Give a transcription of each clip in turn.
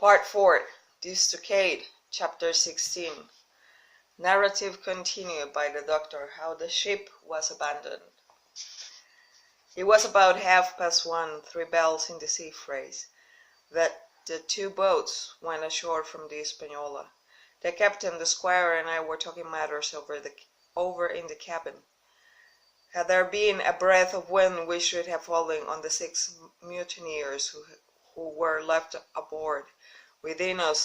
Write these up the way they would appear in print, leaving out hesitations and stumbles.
Part 4, The Stockade, Chapter 16. Narrative continued by the doctor, how the ship was abandoned. It was about 1:30, 3 bells in the sea phrase, that the two boats went ashore from the Hispaniola. The captain, the squire, and I were talking matters over in the cabin. Had there been a breath of wind, we should have fallen on the 6 mutineers who were left aboard. Within us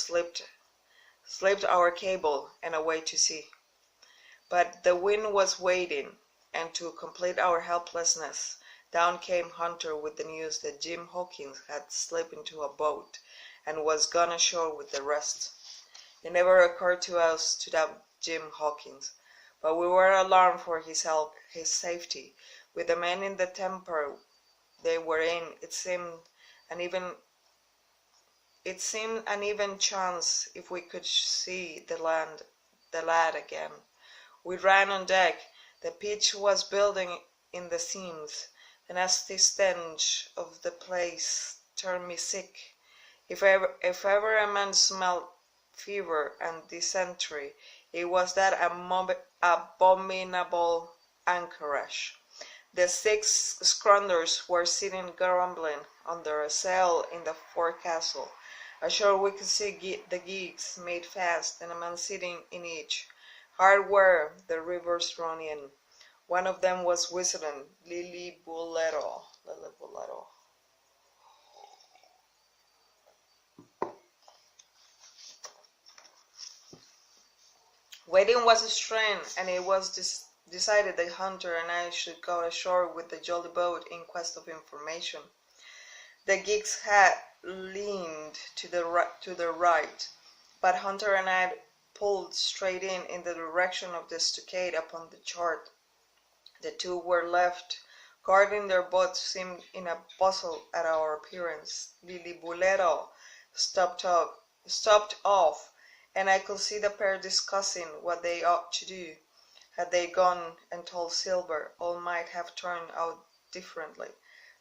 slipped our cable, and away to sea. But the wind was waiting, and to complete our helplessness, down came Hunter with the news that Jim Hawkins had slipped into a boat, and was gone ashore with the rest. It never occurred to us to doubt Jim Hawkins, but we were alarmed for his safety. With the men in the temper they were in, it seemed an even chance if we could see the lad again. We ran on deck. The pitch was building in the seams. The nasty stench of the place turned me sick. If ever a man smelled fever and dysentery, it was that abominable anchorage. The 6 scrunders were sitting grumbling under a sail in the forecastle. Ashore we could see the gigs made fast, and a man sitting in each. Hard were the rivers run in. One of them was whistling Lili Bulero. Waiting was a strain, and it was decided that Hunter and I should go ashore with the jolly boat in quest of information. The gigs had leaned to the right, but Hunter and I pulled straight in the direction of the stockade upon the chart. The two were left guarding their boat, seemed in a bustle at our appearance. Lili Bulero stopped off, and I could see the pair discussing what they ought to do. Had they gone and told Silver, all might have turned out differently,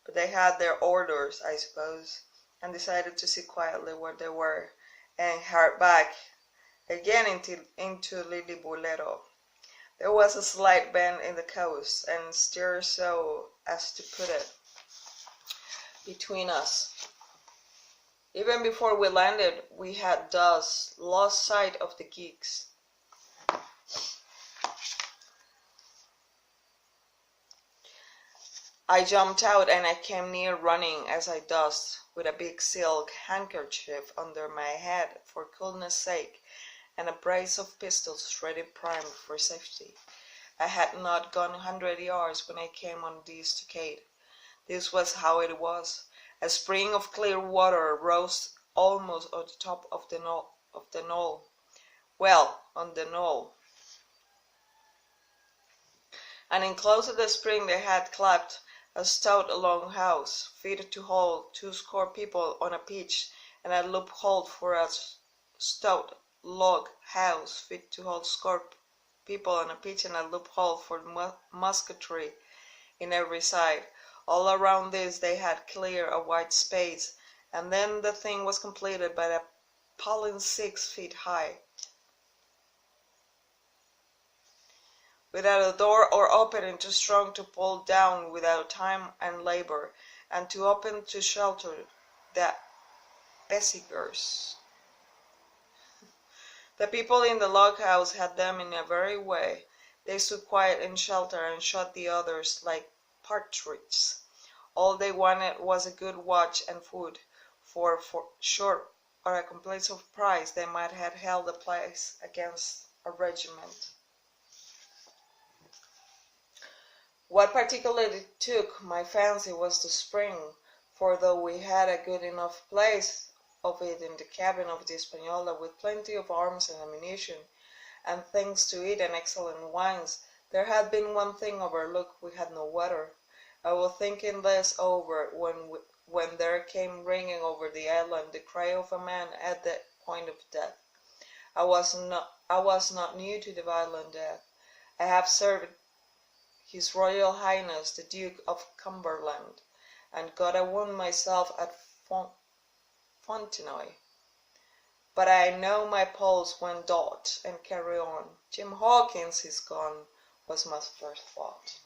but they had their orders, I suppose, and decided to sit quietly where they were, and hard back again into Lili Bulero. There was a slight bend in the coast, and steer so as to put it between us. Even before we landed, we had thus lost sight of the gigs. I jumped out, and I came near running as I dust, with a big silk handkerchief under my head for coolness' sake, and a brace of pistols ready primed for safety. I had not gone 100 yards when I came on the stockade. This was how it was. A spring of clear water rose almost on the top of the knoll. Well, on the knoll. And enclosed at the spring they had clapped a stout long house, fit to hold 20 people on a pitch, and a loophole for a stout log house, fit to hold 20 people on a pitch, and a loophole for musketry in every side. All around this they had cleared a wide space, and then the thing was completed by a paling 6 feet high, without a door or opening too strong to pull down without time and labor, and too open to shelter the besiegers. The people in the log house had them in a very way. They stood quiet in shelter and shot the others like partridges. All they wanted was a good watch and food, for short or a complete surprise they might have held the place against a regiment. What particularly took my fancy was the spring, for though we had a good enough place of it in the cabin of the Hispaniola, with plenty of arms and ammunition, and things to eat and excellent wines, there had been one thing overlooked: we had no water. I was thinking this over when there came ringing over the island the cry of a man at the point of death. I was not new to the violent death. I have served His Royal Highness the Duke of Cumberland, and got a wound myself at Fontenoy. but I know my pulse went dot and carry on. Jim Hawkins is gone, was my first thought.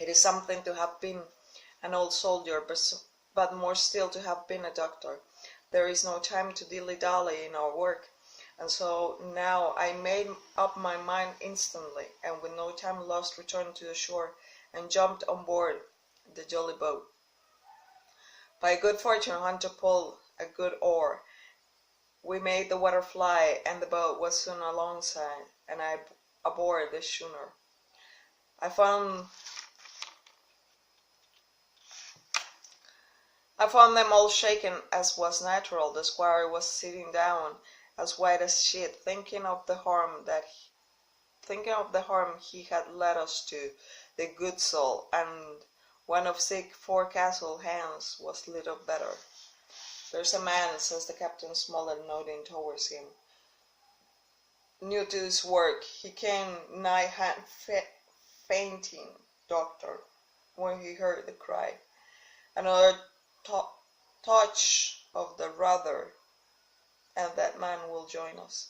It is something to have been an old soldier, but more still to have been a doctor. There is no time to dilly-dally in our work, and so now I made up my mind instantly, and with no time lost returned to the shore and jumped on board the jolly boat. By good fortune Hunter pulled a good oar. We made the water fly, and the boat was soon alongside, and I aboard the schooner. I found them all shaken, as was natural. The squire was sitting down, as white as sheet, thinking of the harm he had led us to, the good soul, and one of sick forecastle hands was little better. There's a man, says the captain, Smollett, nodding towards him, new to his work. He came nigh fainting, doctor, when he heard the cry. Another touch of the rudder, and that man will join us.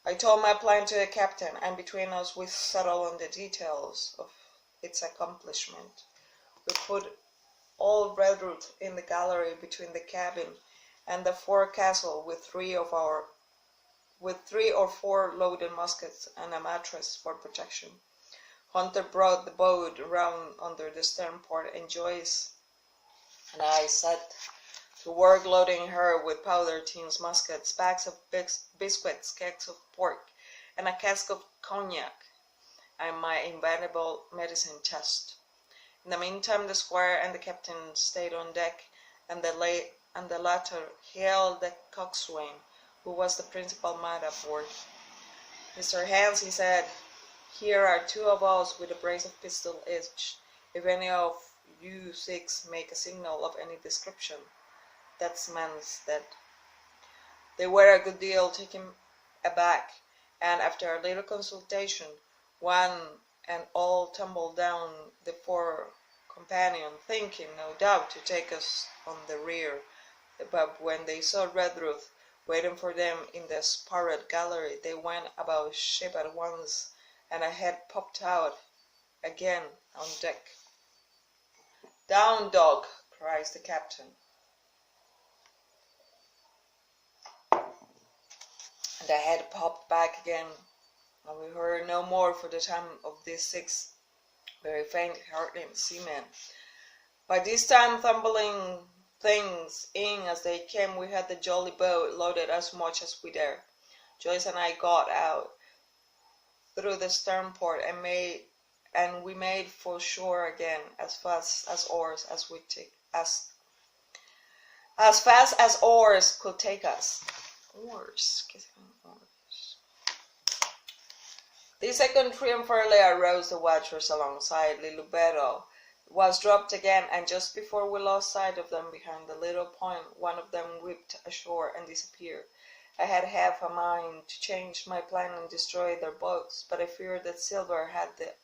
I told my plan to the captain, and between us we settled on the details of its accomplishment. We put old Redruth in the gallery between the cabin and the forecastle with three or four loaded muskets and a mattress for protection. Hunter brought the boat round under the stern port, and Joyce and I set to work loading her with powder, tins, muskets, bags of biscuits, kegs of pork, and a cask of cognac, and my invaluable medicine chest. In the meantime, the squire and the captain stayed on deck, and the latter hailed the coxswain, who was the principal man aboard. "Mr. Hans," he said, "here are two of us with a brace of pistols each. If any of you six make a signal of any description, that's man's dead." They were a good deal taken aback, and after a little consultation, one and all tumbled down the fore companion, thinking, no doubt, to take us on the rear. But when they saw Redruth waiting for them in the sparred gallery, they went about ship at once, and a head popped out again on deck. "Down, dog!" cries the captain. And the head popped back again, and we heard no more for the time of these 6 very faint-hearted seamen. By this time, tumbling things in as they came, we had the jolly boat loaded as much as we dared. Joyce and I got out through the stern port, and we made for shore again as fast as oars could take us. The second triumphantly arose the watchers alongside. Lilibero was dropped again, and just before we lost sight of them behind the little point, one of them whipped ashore and disappeared. I had half a mind to change my plan and destroy their boats, but I feared that Silver had the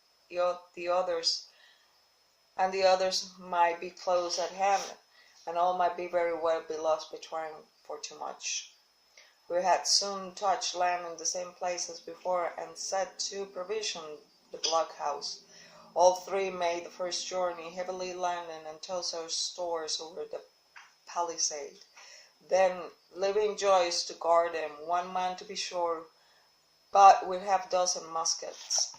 others, and the others might be close at hand, and all might be very well be lost by trying for too much. We had soon touched land in the same place as before, and set to provision the blockhouse. All three made the first journey, heavily laden, and tossed our stores over the palisade. Then, leaving Joyce to guard them, one man to be sure, but with half-dozen muskets.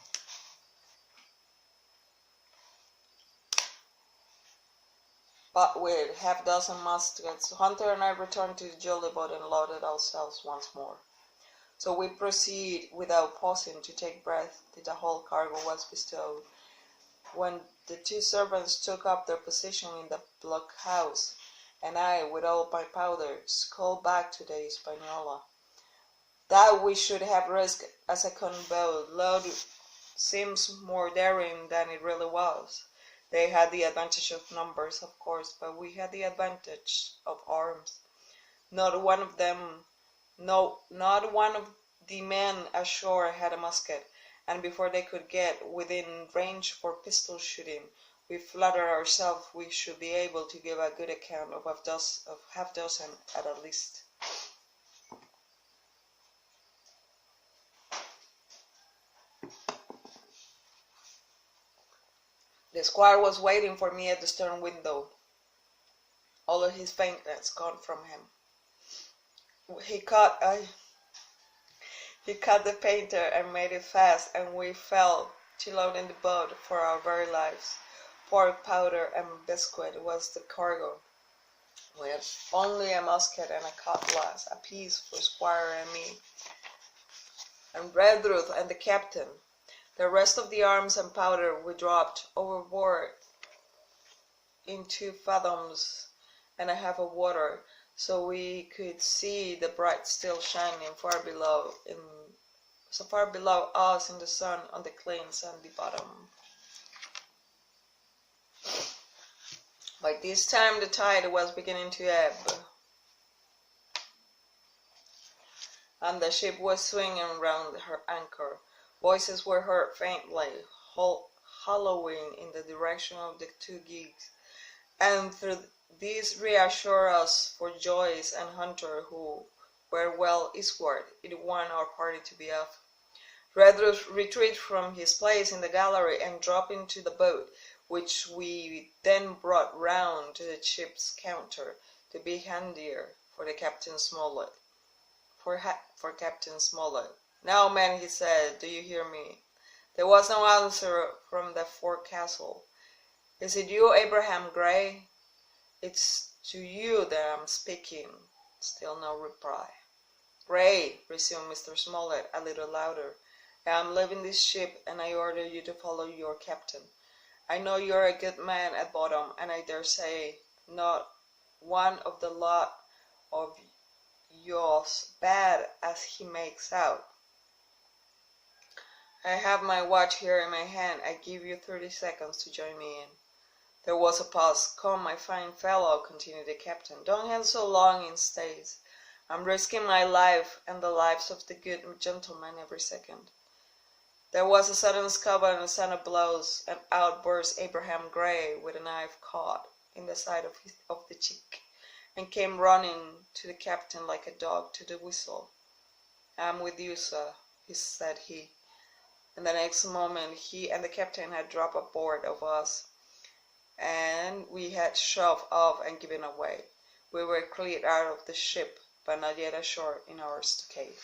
Hunter and I returned to the jolly boat and loaded ourselves once more. So we proceed without pausing to take breath till the whole cargo was bestowed, when the 2 servants took up their position in the blockhouse, and I, with all my powder, sculled back to the Hispaniola. That we should have risked a second boat load seems more daring than it really was. They had the advantage of numbers, of course, but we had the advantage of arms. Not one of the men ashore had a musket, and before they could get within range for pistol shooting, we flattered ourselves we should be able to give a good account of half dozen at least. The squire was waiting for me at the stern window, all of his faintness gone from him. He caught the painter and made it fast, and we fell to loading the boat for our very lives. Pork, powder, and biscuit was the cargo, with only a musket and a cutlass apiece for Squire and me, and Redruth and the captain. The rest of the arms and powder we dropped overboard in 2 fathoms and a half of water, so we could see the bright steel shining far below us in the sun on the clean sandy bottom. By this time the tide was beginning to ebb, and the ship was swinging round her anchor. Voices were heard faintly, hollowing in the direction of the 2 gigs, and through these reassured us for Joyce and Hunter, who were well eastward. It warned our party to be off. Redruth retreated from his place in the gallery and dropped into the boat, which we then brought round to the ship's counter to be handier for Captain Smollett. For Captain Smollett. "Now, men," he said, "do you hear me?" There was no answer from the forecastle. "Is it you, Abraham Gray?" "It's to you that I'm speaking." Still no reply. "Gray," resumed Mr. Smollett a little louder, "I am leaving this ship, and I order you to follow your captain. I know you're a good man at bottom, and I dare say not one of the lot of yours bad as he makes out. I have my watch here in my hand. I give you 30 seconds to join me in." There was a pause. "Come, my fine fellow," continued the captain, "don't hang so long in stays. I'm risking my life and the lives of the good gentlemen every second." There was a sudden scuffle and a sound of blows, and out burst Abraham Gray with a knife caught in the side of the cheek, and came running to the captain like a dog to the whistle. "I'm with you, sir," said he. And the next moment he and the captain had dropped aboard of us, and we had shoved off and given away. We were cleared out of the ship, but not yet ashore in our stockade.